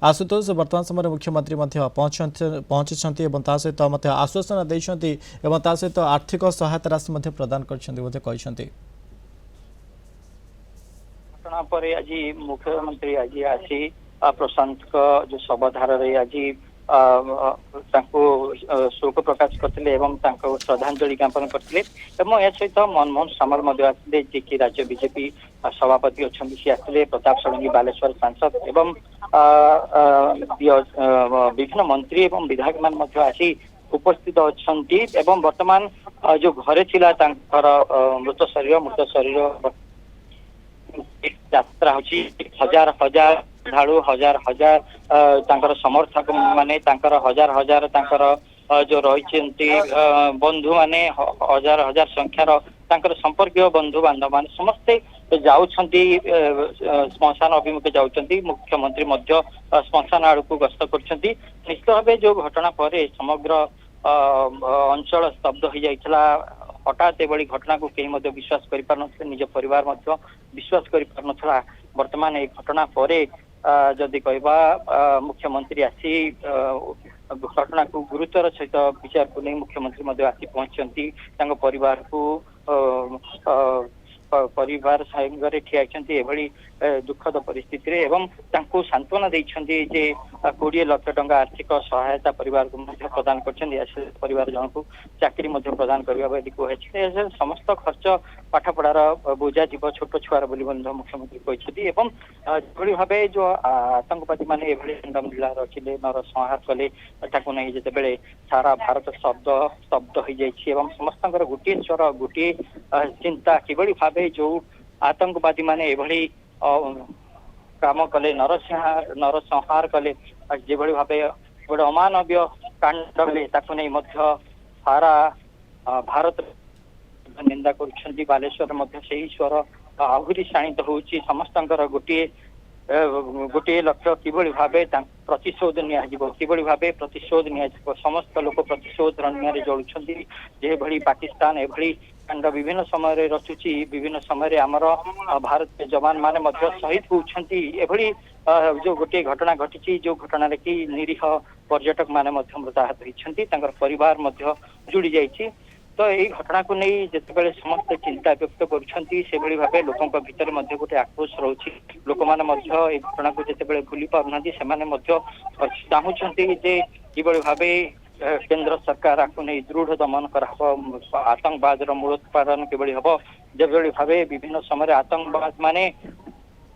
आशुतोष वर्तमान समय मुख्यमंत्री पहुंची सहित आश्वासन देते सहित आर्थिक सहायता राशि प्रदान कर घटना पर आज मुख्यमंत्री आज आसी प्रशांत जो शवधार आज शोक प्रकाश करते श्रद्धांजलि ज्ञापन करते सहित मनमोहन सामल आसते जी कि राज्य बीजेपी सभापति अच्छा सी आसते प्रताप षडंगी बालेश्वर सांसद एवं विभिन्न मंत्री एवं विधायक मान आसी उपस्थित अच्छा वर्तमान जो घरे थिला मृत शरीर यात्रा होची हजार हजार झाड़ू हजार हजार समर्थक माने हजार हजार जो रही बंधु माने हजार हजार संख्यार संपर्क बंधु बांधव मान समस्ते जाउछंती श्मशान अभिमुखे जाउछंती मुख्यमंत्री मध्य श्मशान आड़ को गस्त करछंती। निश्चित भाव जो घटना पर समग्र अंचल स्तब्ध हो जाइछला। हठात एभली घटना को कहीं विश्वास कर पार निज परिवार विश्वास कर पार वर्तमान ये घटना पर जदि कहवा मुख्यमंत्री आसी घटना को गुरुतर सहित विचार को नहीं मुख्यमंत्री आसी पहुंची परिवार को परिवार संगे ठिया दुखद परिस्थिति रे एवं सांत्वना देइछंती जे 20 लाख टंका आर्थिक सहायता परिवार को प्रदान कर परिवार जन को चाकरी प्रदान करने कहुए समस्त खर्च पाठपढ़ार बोझा जीव छोट छुआर बोली मुख्यमंत्री कहते भाव जो आतंकवादी मैंने रंडम जिलार अच्छे नरसंहार कले नहीं जिते सारा भारत स्तब्ध हो जाए समस्त गोटे स्वर गोटे चिंता किभली भाव जो आतंकवादी माने काम कले नरसंहार कले जो भाव गोटे अमानवीय कांड नहीं सारा भारत निंदा कर बालेश्वर से स्वर आहरी शाणित हो समस्त गोटे 1 लाख किभली भाव प्रतिशोध निभली भाव प्रतिशोध नि समस्त लोक प्रतिशोध रनिया जलुंट जे भली पाकिस्तान एभली कांड विभिन्न समय रचुची विभिन्न समय आमर भारत के जवान माने शहीद होती एभली जो गोटे घटना घटी जो घटना कि निरीह पर्यटक माने मृताहत होती परिवार जुड़ी जाइए। तो यही घटना को नहीं जिते समस्त चिंता व्यक्त कर भाव लोकों भितर गोटे आक्रोश रोचे लोक मैंने घटना को जिते भूली पारना चाहूँगी जे किभली भाव केंद्र सरकार आपको नहीं दृढ़ दमन कर आतंकवाद मूलोत्पादन किभली हम जो भाव विभिन्न समय आतंकवाद माने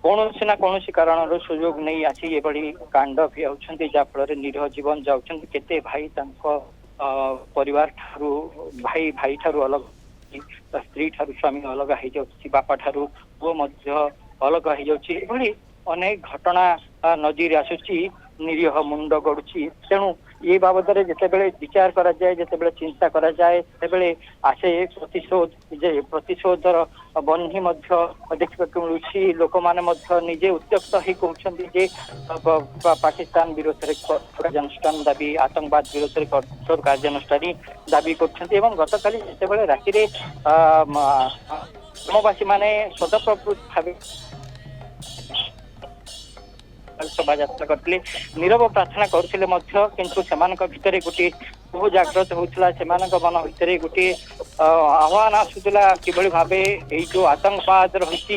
कौन ना कौन कारण सुजोग नहीं आसी कांड भी आउछंती जहाँफल निरीह जीवन जाऊँ केते भाई परिवार ठारू भाई ठारू अलग स्त्री ठारू स्वामी अलग हो जाऊँ बापा ठारू पुओ अलग हो जाऊँ अनेक घटना नजर आसुची निरीह मुंड गड़ुची तेणु ये बाबद जिते विचार करा जाए जिते चिंता करा जाए से आसे प्रतिशोधर बन्ही देखा मिलूँ लोक मैंने निजे उद्यक्त ही कहते जे पाकिस्तान विरोध में कार्यानुष्ठान दाबी आतंकवाद विरोध में कठोर कार्यानुष्ठान दाबी कर गतकाली जिते राति ग्रामवासी मैंने स्वतःप्रवृत्त भाव शोभा यात्रा करते नीरव प्रार्थना करते किंतु भितर गोटे बहु जागृत होता मन भितर गोटे आह्वान आसूला किभली भाव जो आतंकवाद रही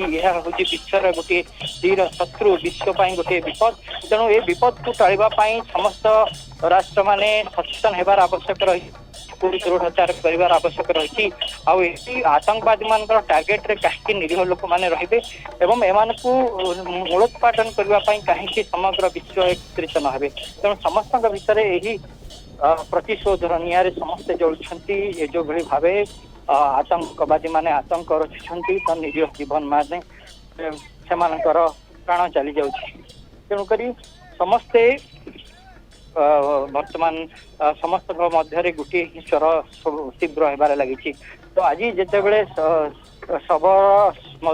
विश्वर गोटे धीर शत्रु विश्वपाई गोटे विपद तेणु ये विपद को टाळिबापी समस्त राष्ट्र माने सचेतन होबार आवश्यक रही दृढ़चार कर आवश्यक रही आतंकवादी मान टार्गेट रे कहीं निरीह लोक मैंने रे एम को मूलोत्पाटन करने कहीं समग्र विश्व एकत्रित न हे तेणु समस्त भितर यही प्रतिशोध निआरे समस्ते जलुंट जो भाव आतंकवादी माने आतंक रचुंट तो निरीह जीवन माने से प्राण चली जाऊँगी तेणुक समस्ते वर्तमान समस्त मध्य गोटे ही स्वर तीव्र होबार लगी। तो आज जिते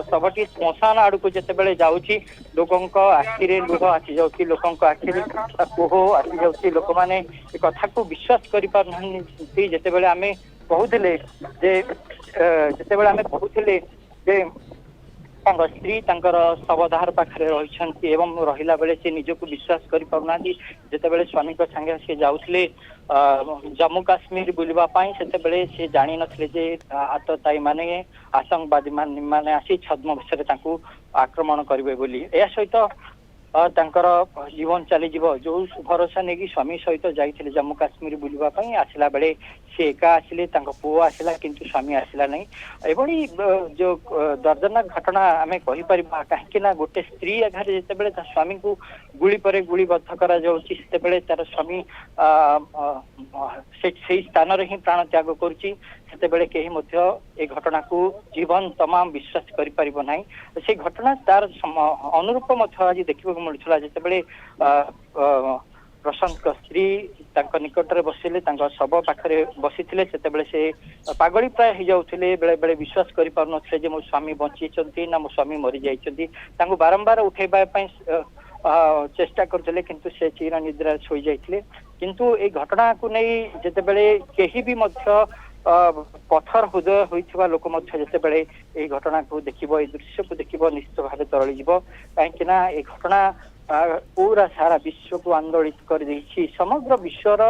शवटी श्मशान आड़ को जिते जाऊँगी लोकों आखिरे लुह आसी जाऊँगी लोकों आखिरे कोह आसी जाऊँगी लोक मैंने कथा को विश्वास कर जिते आम कहते जे जिते आम कहते जे ତାଙ୍କ ସ୍ତ୍ରୀ ତାଙ୍କର ଶବଦାହ ପାଖରେ ରହିଛନ୍ତି ଏବଂ ରହିଲା ବେଳେ ସେ ନିଜକୁ ବିଶ୍ୱାସ କରିପାରୁନାହାନ୍ତି। ଯେତେବେଳେ ସ୍ୱାମୀଙ୍କ ସାଙ୍ଗେ ସେ ଯାଉଥିଲେ ଜମ୍ମୁ କାଶ୍ମୀର ବୁଲିବା ପାଇଁ, ସେତେବେଳେ ସେ ଜାଣିନଥିଲେ ଯେ ଆତତାୟୀ ମାନେ ଆତଙ୍କବାଦୀ ମାନେ ଆସି ଛଦ୍ମବେଶରେ ତାଙ୍କୁ ଆକ୍ରମଣ କରିବେ ବୋଲି। ଏହା ସହିତ ତାଙ୍କର ଜୀବନ ଚାଲିଯିବ। ଯୋଉ ଭରସା ନେଇକି ସ୍ୱାମୀ ସହିତ ଯାଇଥିଲେ ଜମ୍ମୁ କାଶ୍ମୀର ବୁଲିବା ପାଇଁ, ଆସିଲା ବେଳେ ସେ ଏକା ଆସିଲେ, ତାଙ୍କ ପୁଅ ଆସିଲା କିନ୍ତୁ ସ୍ୱାମୀ ଆସିଲା ନାହିଁ। ଏଭଳି ଯୋଉ ଦର୍ଦନାକ ଘଟଣା ଆମେ କହିପାରିବା, କାହିଁକି ନା ଗୋଟେ ସ୍ତ୍ରୀ ଆଘାତରେ ଯେତେବେଳେ ତା ସ୍ୱାମୀଙ୍କୁ ଗୁଳି ପରେ ଗୁଳିବଦ୍ଧ କରାଯାଉଛି, ସେତେବେଳେ ତାର ସ୍ୱାମୀ ସେଇ ସ୍ଥାନରେ ହିଁ ପ୍ରାଣ ତ୍ୟାଗ କରୁଛି। ସେତେବେଳେ କେହି ମଧ୍ୟ ଏ ଘଟଣାକୁ ଜୀବନ ତମାମ ବିଶ୍ୱାସ କରିପାରିବ ନାହିଁ। ସେଇ ଘଟଣା ତାର ଅନୁରୂପ ମଧ୍ୟ ଆଜି ଦେଖିବାକୁ ମିଳୁଥିଲା। ଯେତେବେଳେ ପ୍ରଶାନ୍ତଙ୍କ ସ୍ତ୍ରୀ ତାଙ୍କ ନିକଟରେ ବସିଲେ, ତାଙ୍କ ଶବ ପାଖରେ ବସିଥିଲେ, ସେତେବେଳେ ସେ ପାଗଳି ପ୍ରାୟ ହେଇଯାଉଥିଲେ। ବେଳେ ବେଳେ ବିଶ୍ୱାସ କରିପାରୁନଥିଲେ ଯେ ମୋ ସ୍ୱାମୀ ବଞ୍ଚିଛନ୍ତି ନା ମୋ ସ୍ୱାମୀ ମରିଯାଇଛନ୍ତି। ତାଙ୍କୁ ବାରମ୍ବାର ଉଠେଇବା ପାଇଁ ଚେଷ୍ଟା କରୁଥିଲେ କିନ୍ତୁ ସେ ଚିର ନିଦ୍ରାରେ ଶୋଇଯାଇଥିଲେ। କିନ୍ତୁ ଏଇ ଘଟଣାକୁ ନେଇ ଯେତେବେଳେ କେହି ବି ମଧ୍ୟ ପଥର ହୃଦୟ ହୋଇଥିବା ଲୋକ ମଧ୍ୟ ଯେତେବେଳେ ଏଇ ଘଟଣାକୁ ଦେଖିବ, ଏଇ ଦୃଶ୍ୟକୁ ଦେଖିବ, ନିଶ୍ଚିତ ଭାବେ ତରଳିଯିବ। କାହିଁକି ନା ଏଇ ଘଟଣା ପୁରା ସାରା ବିଶ୍ୱକୁ ଆନ୍ଦୋଳିତ କରିଦେଇଛି। ସମଗ୍ର ବିଶ୍ୱର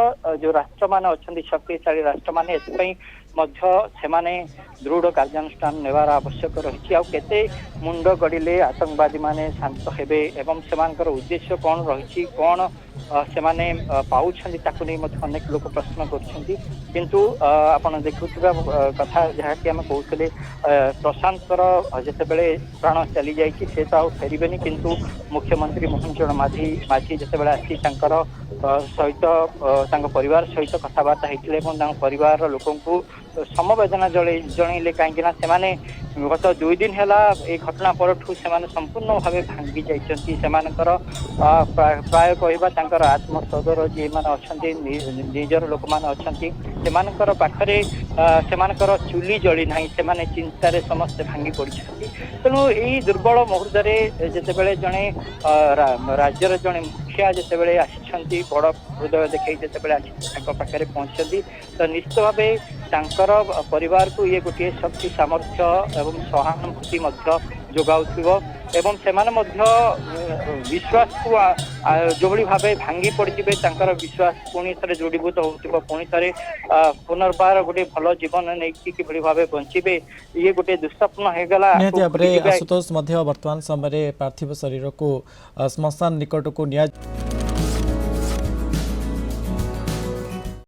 ଯୋଉ ରାଷ୍ଟ୍ରମାନେ ଅଛନ୍ତି, ଶକ୍ତିଶାଳୀ ରାଷ୍ଟ୍ରମାନେ, ଏଥିପାଇଁ ମଧ୍ୟ ସେମାନେ ଦୃଢ କାର୍ଯ୍ୟାନୁଷ୍ଠାନ ନେବାର ଆବଶ୍ୟକ ରହିଛି। ଆଉ କେତେ ମୁଣ୍ଡ ଗଡ଼ିଲେ ଆତଙ୍କବାଦୀ ମାନେ ଶାନ୍ତ ହେବେ ଏବଂ ସେମାନଙ୍କର ଉଦ୍ଦେଶ୍ୟ କଣ ରହିଛି, କଣ ସେମାନେ ପାଉଛନ୍ତି, ତାକୁ ନେଇ ମଧ୍ୟ ଅନେକ ଲୋକ ପ୍ରଶ୍ନ କରୁଛନ୍ତି। କିନ୍ତୁ ଆପଣ ଦେଖୁଥିବା କଥା ଯାହାକି ଆମେ କହୁଥିଲେ, ପ୍ରଶାନ୍ତଙ୍କର ଯେତେବେଳେ ପ୍ରାଣ ଚାଲି ଯାଇଛି ସେ ତ ଆଉ ଫେରିବେନି, କିନ୍ତୁ ମୁଖ୍ୟମନ୍ତ୍ରୀ ମୋହନ ଚରଣ ମାଝୀ ଯେତେବେଳେ ଆସି ତାଙ୍କର ସହିତ ତାଙ୍କ ପରିବାର ସହିତ କଥାବାର୍ତ୍ତା ହେଇଥିଲେ ଏବଂ ତାଙ୍କ ପରିବାରର ଲୋକଙ୍କୁ ସମବେଦନା ଜଣେଇଲେ। କାହିଁକି ନା ସେମାନେ ଗତ 2 ଦିନ ହେଲା এই ଘଟଣା ପରଠୁ ସେମାନେ ସମ୍ପୂର୍ଣ୍ଣ ଭାବେ ଭାଙ୍ଗି ଯାଇଛନ୍ତି। ସେମାନଙ୍କର ପ୍ରାୟ କହିବା ତାଙ୍କର ଆତ୍ମସଦର ଯିଏମାନେ ଅଛନ୍ତି, ନିଜର ଲୋକମାନେ ଅଛନ୍ତି, ସେମାନଙ୍କର ପାଖରେ ସେମାନଙ୍କର ଚୁଲି ଜଳି ନାହିଁ। ସେମାନେ ଚିନ୍ତାରେ ସମସ୍ତେ ଭାଙ୍ଗି ପଡିଛନ୍ତି। ତେଣୁ ଏଇ ଦୁର୍ବଳ ମୁହୂର୍ତ୍ତରେ ଯେତେବେଳେ ଜଣେ ରାଜ୍ୟର ଜଣେ ମୁଖିଆ ଯେତେବେଳେ ଆସିଛନ୍ତି, ବଡ ହୃଦୟ ଦେଖେଇ ଯେତେବେଳେ ଆସି ତାଙ୍କ ପାଖରେ ପହଞ୍ଚିଛନ୍ତି, ତ ନିଶ୍ଚିତ ଭାବେ ତାଙ୍କର ପରିବାରକୁ ଇଏ ଗୋଟିଏ ଶକ୍ତି, ସାମର୍ଥ୍ୟ ଏବଂ ସହାନୁଭୂତି ମଧ୍ୟ ଯୋଗାଉଥିବ ଏବଂ ସେମାନେ ମଧ୍ୟ ବିଶ୍ୱାସକୁ ଯୋଭଳି ଭାବେ ଭାଙ୍ଗି ପଡିଯିବେ, ତାଙ୍କର ବିଶ୍ୱାସ ପୁଣି ଥରେ ଦୃଢୀଭୂତ ହଉଥିବ। ପୁଣି ଥରେ ପୁନର୍ବାର ଗୋଟେ ଭଲ ଜୀବନ ନେଇକି କିଭଳି ଭାବେ ବଞ୍ଚିବେ, ଇଏ ଗୋଟେ ଦୁଃସ୍ୱପ୍ନ ହେଇଗଲା। ନିହାତି ଭାବରେ ଆଶୁତୋଷ ମଧ୍ୟ ବର୍ତ୍ତମାନ ସମୟରେ ପାର୍ଥିବ ଶରୀରକୁ ଶ୍ମଶାନ ନିକଟକୁ ନିଆ